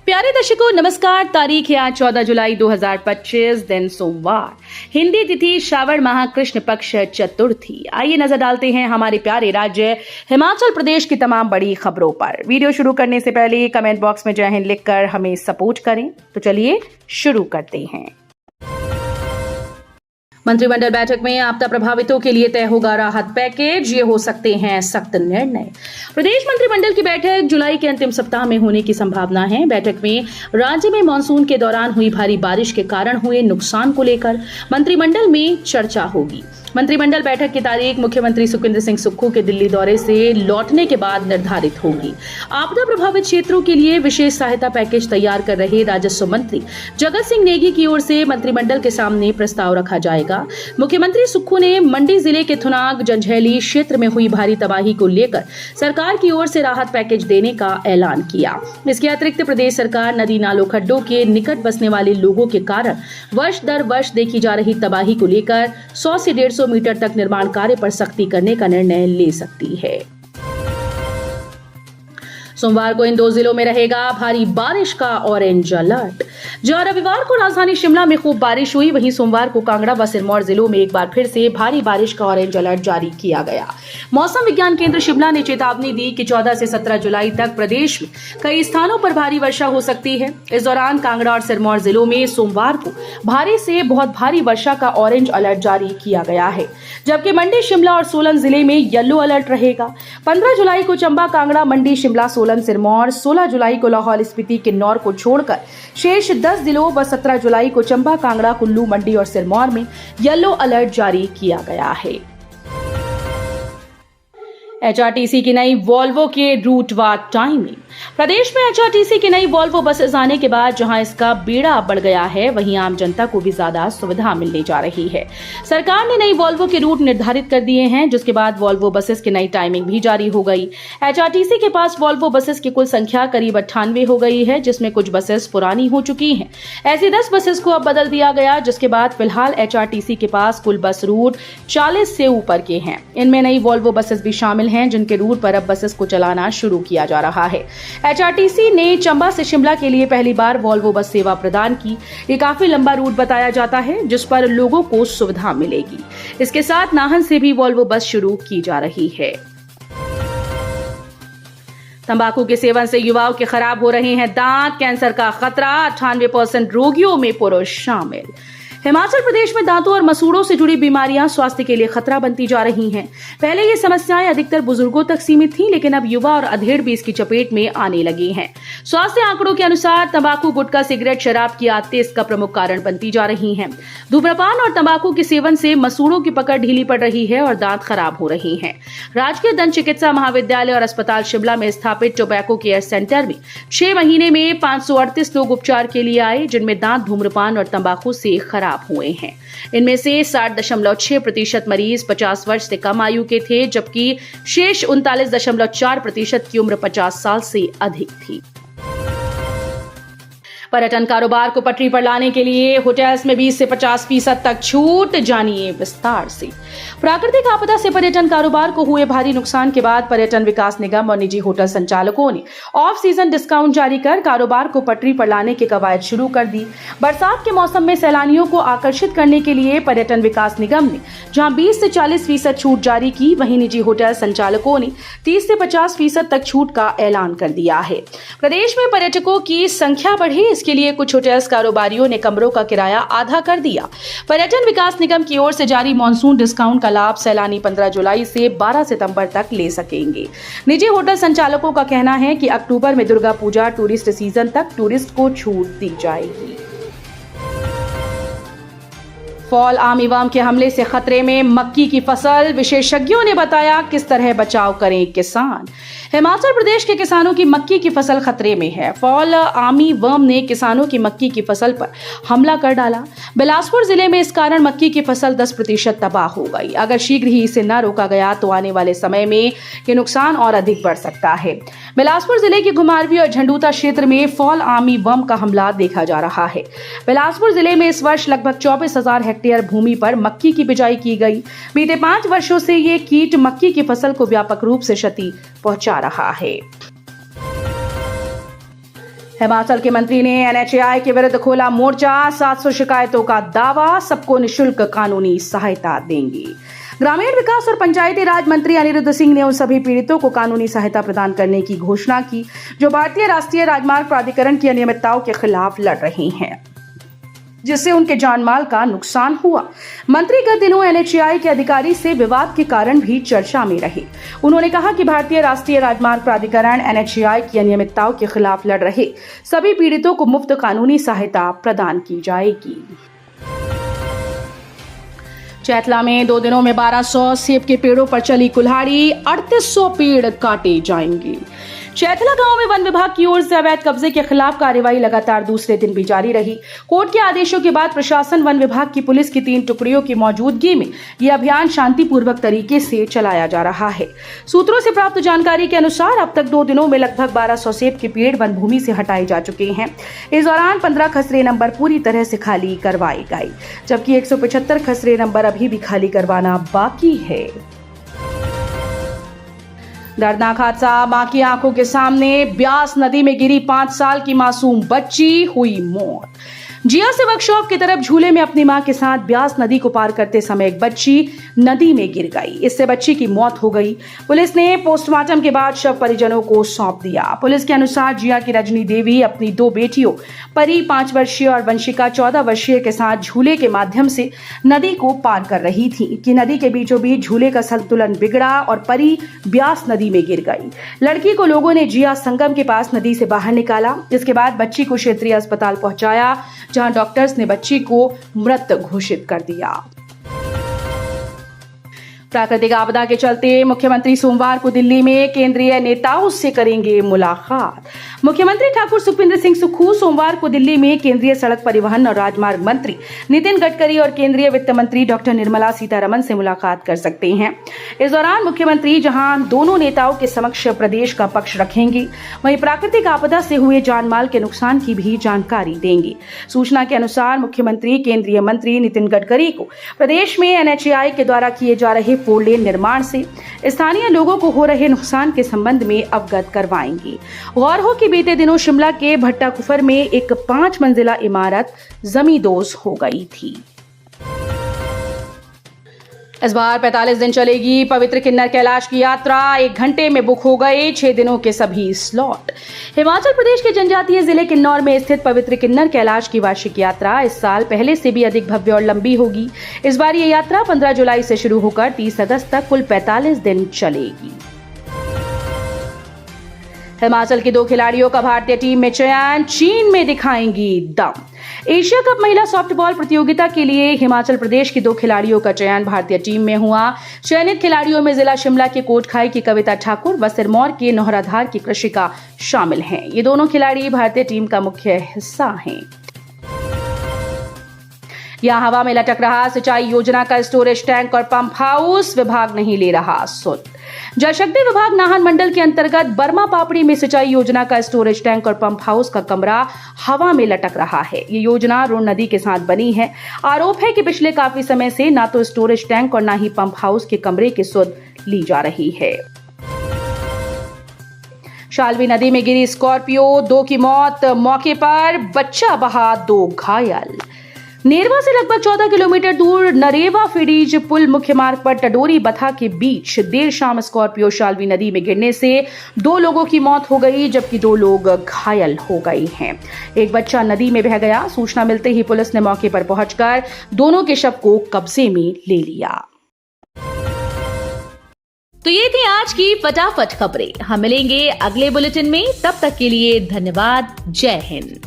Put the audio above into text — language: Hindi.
प्यारे दर्शकों नमस्कार। तारीख है आज 14 जुलाई 2025, दिन सोमवार, हिंदी तिथि श्रावण माह कृष्ण पक्ष चतुर्थी। आइए नजर डालते हैं हमारे प्यारे राज्य हिमाचल प्रदेश की तमाम बड़ी खबरों पर। वीडियो शुरू करने से पहले कमेंट बॉक्स में जय हिंद लिखकर हमें सपोर्ट करें। तो चलिए शुरू करते हैं। मंत्रिमंडल बैठक में आपदा प्रभावितों के लिए तय होगा राहत पैकेज, ये हो सकते हैं सख्त निर्णय। प्रदेश मंत्रिमंडल की बैठक जुलाई के अंतिम सप्ताह में होने की संभावना है। बैठक में राज्य में मानसून के दौरान हुई भारी बारिश के कारण हुए नुकसान को लेकर मंत्रिमंडल में चर्चा होगी। मंत्रिमंडल बैठक की तारीख मुख्यमंत्री सुखविंदर सिंह सुक्खू के दिल्ली दौरे से लौटने के बाद निर्धारित होगी। आपदा प्रभावित क्षेत्रों के लिए विशेष सहायता पैकेज तैयार कर रहे राजस्व मंत्री जगत सिंह नेगी की ओर से मंत्रिमंडल के सामने प्रस्ताव रखा जाएगा। मुख्यमंत्री सुक्खू ने मंडी जिले के थुनाग जंजैहली क्षेत्र में हुई भारी तबाही को लेकर सरकार की ओर से राहत पैकेज देने का ऐलान किया। इसके अतिरिक्त प्रदेश सरकार नदी नालों खड्डों के निकट बसने वाले लोगों के कारण वर्ष दर वर्ष देखी जा रही तबाही को लेकर 100 से 150 मीटर तक निर्माण कार्य पर सख्ती करने का निर्णय ले सकती है। सोमवार को इन दो जिलों में रहेगा भारी बारिश का ऑरेंज अलर्ट। जहां रविवार को राजधानी शिमला में खूब बारिश हुई, वहीं सोमवार को कांगड़ा व सिरमौर जिलों में एक बार फिर से भारी बारिश का ऑरेंज अलर्ट जारी किया गया। मौसम विज्ञान केंद्र शिमला ने चेतावनी दी कि 14 से 17 जुलाई तक प्रदेश में कई स्थानों पर भारी वर्षा हो सकती है। इस दौरान कांगड़ा और सिरमौर जिलों में सोमवार को भारी से बहुत भारी वर्षा का ऑरेंज अलर्ट जारी किया गया है, जबकि मंडी, शिमला और सोलन जिले में येलो अलर्ट रहेगा। 15 जुलाई को चंबा, कांगड़ा, मंडी, शिमला, सोलन, सिरमौर, 16 जुलाई को लाहौल स्पीति, किन्नौर को छोड़कर शेष 10 जिलों व 17 जुलाई को चंबा, कांगड़ा, कुल्लू, मंडी और सिरमौर में येलो अलर्ट जारी किया गया है। एचआरटीसी की नई वॉल्वो के रूट व टाइमिंग। प्रदेश में एचआरटीसी की नई वॉल्वो बसेस आने के बाद जहां इसका बेड़ा बढ़ गया है, वहीं आम जनता को भी ज्यादा सुविधा मिलने जा रही है। सरकार ने नई वॉल्वो के रूट निर्धारित कर दिए हैं, जिसके बाद वॉल्वो बसेस की नई टाइमिंग भी जारी हो गई। एचआरटीसी के पास वॉल्वो बसेस की कुल संख्या करीब 98 हो गई है, जिसमें कुछ बसेस पुरानी हो चुकी हैं। ऐसी 10 बसेस को अब बदल दिया गया, जिसके बाद फिलहाल एचआरटीसी के पास कुल बस रूट 40 से ऊपर के हैं। इनमें नई वॉल्वो बसेस भी शामिल हैं, जिनके रूट पर अब बसेस को चलाना शुरू किया जा रहा है। एचआरटीसी ने चंबा से शिमला के लिए पहली बार वॉल्वो बस सेवा प्रदान की। ये काफी लंबा रूट बताया जाता है, जिस पर लोगों को सुविधा मिलेगी। इसके साथ नाहन से भी वॉल्वो बस शुरू की जा रही है। तंबाकू के सेवन से युवाओं के खराब हो रहे हैं दांत, कैंसर का खतरा, 98% रोगियों में पुरुष शामिल। हिमाचल प्रदेश में दांतों और मसूड़ों से जुड़ी बीमारियां स्वास्थ्य के लिए खतरा बनती जा रही हैं। पहले ये समस्याएं अधिकतर बुजुर्गों तक सीमित थीं, लेकिन अब युवा और अधेड़ भी इसकी चपेट में आने लगी हैं। स्वास्थ्य आंकड़ों के अनुसार तंबाकू, गुटखा, सिगरेट, शराब की आदतें इसका प्रमुख कारण बनती जा रही हैं। धूम्रपान और तंबाकू के सेवन से मसूड़ों की पकड़ ढीली पड़ रही है और दांत खराब हो रहे हैं। राजकीय दंत चिकित्सा महाविद्यालय और अस्पताल शिमला में स्थापित टोबैको केयर सेंटर में 6 महीने में 538 लोग उपचार के लिए आए, जिनमें दांत, धूम्रपान और तंबाकू से खराब हुए हैं। इनमें से 60.6% मरीज 50 वर्ष से कम आयु के थे, जबकि शेष 39.4% की उम्र 50 साल से अधिक थी। पर्यटन कारोबार को पटरी पर लाने के लिए होटल्स में 20 से 50% तक छूट, जानिए विस्तार से। प्राकृतिक आपदा से पर्यटन कारोबार को हुए भारी नुकसान के बाद पर्यटन विकास निगम और निजी होटल संचालकों ने ऑफ सीजन डिस्काउंट जारी कर कारोबार को पटरी पर लाने की कवायद शुरू कर दी। बरसात के मौसम में सैलानियों को आकर्षित करने के लिए पर्यटन विकास निगम ने जहां 20 से 40% छूट जारी की, वहीं निजी होटल संचालकों ने 30 से 50% तक छूट का ऐलान कर दिया है। प्रदेश में पर्यटकों की संख्या बढ़ी, इसके लिए कुछ होटल्स कारोबारियों ने कमरों का किराया आधा कर दिया। पर्यटन विकास निगम की ओर से जारी मॉनसून डिस्काउंट का लाभ सैलानी 15 जुलाई से 12 सितंबर तक ले सकेंगे। निजी होटल संचालकों का कहना है कि अक्टूबर में दुर्गा पूजा टूरिस्ट सीजन तक टूरिस्ट को छूट दी जाएगी। फॉल आर्मीवर्म के हमले से खतरे में मक्की की फसल, विशेषज्ञों ने बताया किस तरह बचाव करें किसान। हिमाचल प्रदेश के किसानों की मक्की की फसल खतरे में है। फॉल आर्मीवर्म ने किसानों की मक्की की फसल पर हमला कर डाला। बिलासपुर जिले में इस कारण मक्की की फसल 10% तबाह हो गई। अगर शीघ्र ही इसे न रोका गया तो आने वाले समय में ये नुकसान और अधिक बढ़ सकता है। बिलासपुर जिले के घुमारवी और झंडूता क्षेत्र में फॉल आर्मीवर्म का हमला देखा जा रहा है। बिलासपुर जिले में इस वर्ष लगभग 24,000 हेक्टेयर भूमि पर मक्की की बिजाई की गई। बीते 5 वर्षों से ये कीट मक्की की फसल को व्यापक रूप से क्षति पहुंचा रहा है। हिमाचल के मंत्री ने एनएचएआई के विरुद्ध खोला मोर्चा, 700 शिकायतों का दावा, सबको निःशुल्क कानूनी सहायता देंगे। ग्रामीण विकास और पंचायती राज मंत्री अनिरुद्ध सिंह ने उन सभी पीड़ितों को कानूनी सहायता प्रदान करने की घोषणा की जो भारतीय राष्ट्रीय राजमार्ग प्राधिकरण की अनियमितताओं के खिलाफ लड़ रहे हैं, जिससे उनके जानमाल का नुकसान हुआ। मंत्री गत दिनों एनएचएआई के अधिकारी से विवाद के कारण भी चर्चा में रहे। उन्होंने कहा कि भारतीय राष्ट्रीय राजमार्ग प्राधिकरण एनएचएआई की अनियमितताओं के खिलाफ लड़ रहे सभी पीड़ितों को मुफ्त कानूनी सहायता प्रदान की जाएगी। चैतला में 2 दिनों में 1200 सेब के पेड़ों पर चली कुल्हाड़ी, 3800 पेड़ काटे जाएंगे। चैतला गांव में वन विभाग की ओर से अवैध कब्जे के खिलाफ कार्रवाई लगातार दूसरे दिन भी जारी रही। कोर्ट के आदेशों के बाद प्रशासन, वन विभाग की पुलिस की 3 टुकड़ियों की मौजूदगी में यह अभियान शांतिपूर्वक तरीके से चलाया जा रहा है। सूत्रों से प्राप्त जानकारी के अनुसार अब तक 2 दिनों में लगभग 1200 सेब के पेड़ वन भूमि से हटाए जा चुके हैं। इस दौरान 15 खसरे नंबर पूरी तरह से खाली करवाए गए, जबकि 175 खसरे नंबर अभी भी खाली करवाना बाकी है। दर्दनाक हादसा, मां की आंखों के सामने ब्यास नदी में गिरी 5 साल की मासूम बच्ची, हुई मौत। जिया से वर्कशॉप की तरफ झूले में अपनी मां के साथ ब्यास नदी को पार करते समय एक बच्ची नदी में गिर गई। इससे बच्ची की मौत हो गई। पुलिस ने पोस्टमार्टम के बाद शव परिजनों को सौंप दिया। पुलिस के अनुसार जिया की रजनी देवी अपनी 2 बेटियों परी 5 वर्षीय और वंशिका 14 वर्षीय के साथ झूले के माध्यम से नदी को पार कर रही थी कि नदी के बीचों बीच झूले का संतुलन बिगड़ा और परी ब्यास नदी में गिर गई। लड़की को लोगों ने जिया संगम के पास नदी से बाहर निकाला, जिसके बाद बच्ची को क्षेत्रीय अस्पताल पहुंचाया, जहां डॉक्टर्स ने बच्ची को मृत घोषित कर दिया। प्राकृतिक आपदा के चलते मुख्यमंत्री सोमवार को दिल्ली में केंद्रीय नेताओं से करेंगे मुलाकात। मुख्यमंत्री ठाकुर सुखविंदर सिंह सुक्खू सोमवार को दिल्ली में केंद्रीय सड़क परिवहन और राजमार्ग मंत्री नितिन गडकरी और केंद्रीय वित्त मंत्री डॉक्टर निर्मला सीतारमण से मुलाकात कर सकते हैं। इस दौरान मुख्यमंत्री जहां दोनों नेताओं के समक्ष प्रदेश का पक्ष रखेंगे, वहीं प्राकृतिक आपदा से हुए जानमाल के नुकसान की भी जानकारी देंगे। सूचना के अनुसार मुख्यमंत्री केंद्रीय मंत्री नितिन गडकरी को प्रदेश में एनएचएआई के द्वारा किए जा रहे 4 लेन निर्माण से स्थानीय लोगों को हो रहे नुकसान के संबंध में अवगत करवाएंगे। गौर हो कि बीते दिनों शिमला के भट्टा कुफर में एक 5 मंजिला इमारत जमींदोज हो गई थी। इस बार 45 दिन चलेगी पवित्र किन्नर कैलाश की यात्रा। 1 घंटे में बुक हो गए 6 दिनों के सभी स्लॉट। हिमाचल प्रदेश के जनजातीय जिले किन्नौर में स्थित पवित्र किन्नर कैलाश की वार्षिक यात्रा इस साल पहले से भी अधिक भव्य और लंबी होगी। इस बार ये यात्रा 15 जुलाई से शुरू होकर 30 अगस्त तक कुल 45 दिन चलेगी। हिमाचल के 2 खिलाड़ियों का भारतीय टीम में चयन, चीन में दिखाएंगी दम। एशिया कप महिला सॉफ्टबॉल प्रतियोगिता के लिए हिमाचल प्रदेश की 2 खिलाड़ियों का चयन भारतीय टीम में हुआ। चयनित खिलाड़ियों में जिला शिमला के कोटखाई की कविता ठाकुर व सिरमौर के नौहराधार की कृषिका शामिल हैं। ये दोनों खिलाड़ी भारतीय टीम का मुख्य हिस्सा हैं। यहां हवा में लटक रहा सिंचाई योजना का स्टोरेज टैंक और पंप हाउस, विभाग नहीं ले रहा सुध। जल शक्ति विभाग नाहन मंडल के अंतर्गत बर्मा पापड़ी में सिंचाई योजना का स्टोरेज टैंक और पंप हाउस का कमरा हवा में लटक रहा है। ये योजना रोन नदी के साथ बनी है। आरोप है कि पिछले काफी समय से ना तो स्टोरेज टैंक और ना ही पंप हाउस के कमरे की सुध ली जा रही है। शाल्वी नदी में गिरी स्कॉर्पियो, 2 की मौत मौके पर, बच्चा बहा 2 घायल। नेरवा से लगभग 14 किलोमीटर दूर नरेवा फिडीज पुल मुख्य मार्ग पर टडोरी बथा के बीच देर शाम स्कॉर्पियो शाल्वी नदी में गिरने से 2 लोगों की मौत हो गई, जबकि 2 लोग घायल हो गए हैं। एक बच्चा नदी में बह गया। सूचना मिलते ही पुलिस ने मौके पर पहुंचकर दोनों के शव को कब्जे में ले लिया। तो ये थी आज की फटाफट खबरें। हम मिलेंगे अगले बुलेटिन में, तब तक के लिए धन्यवाद। जय हिंद।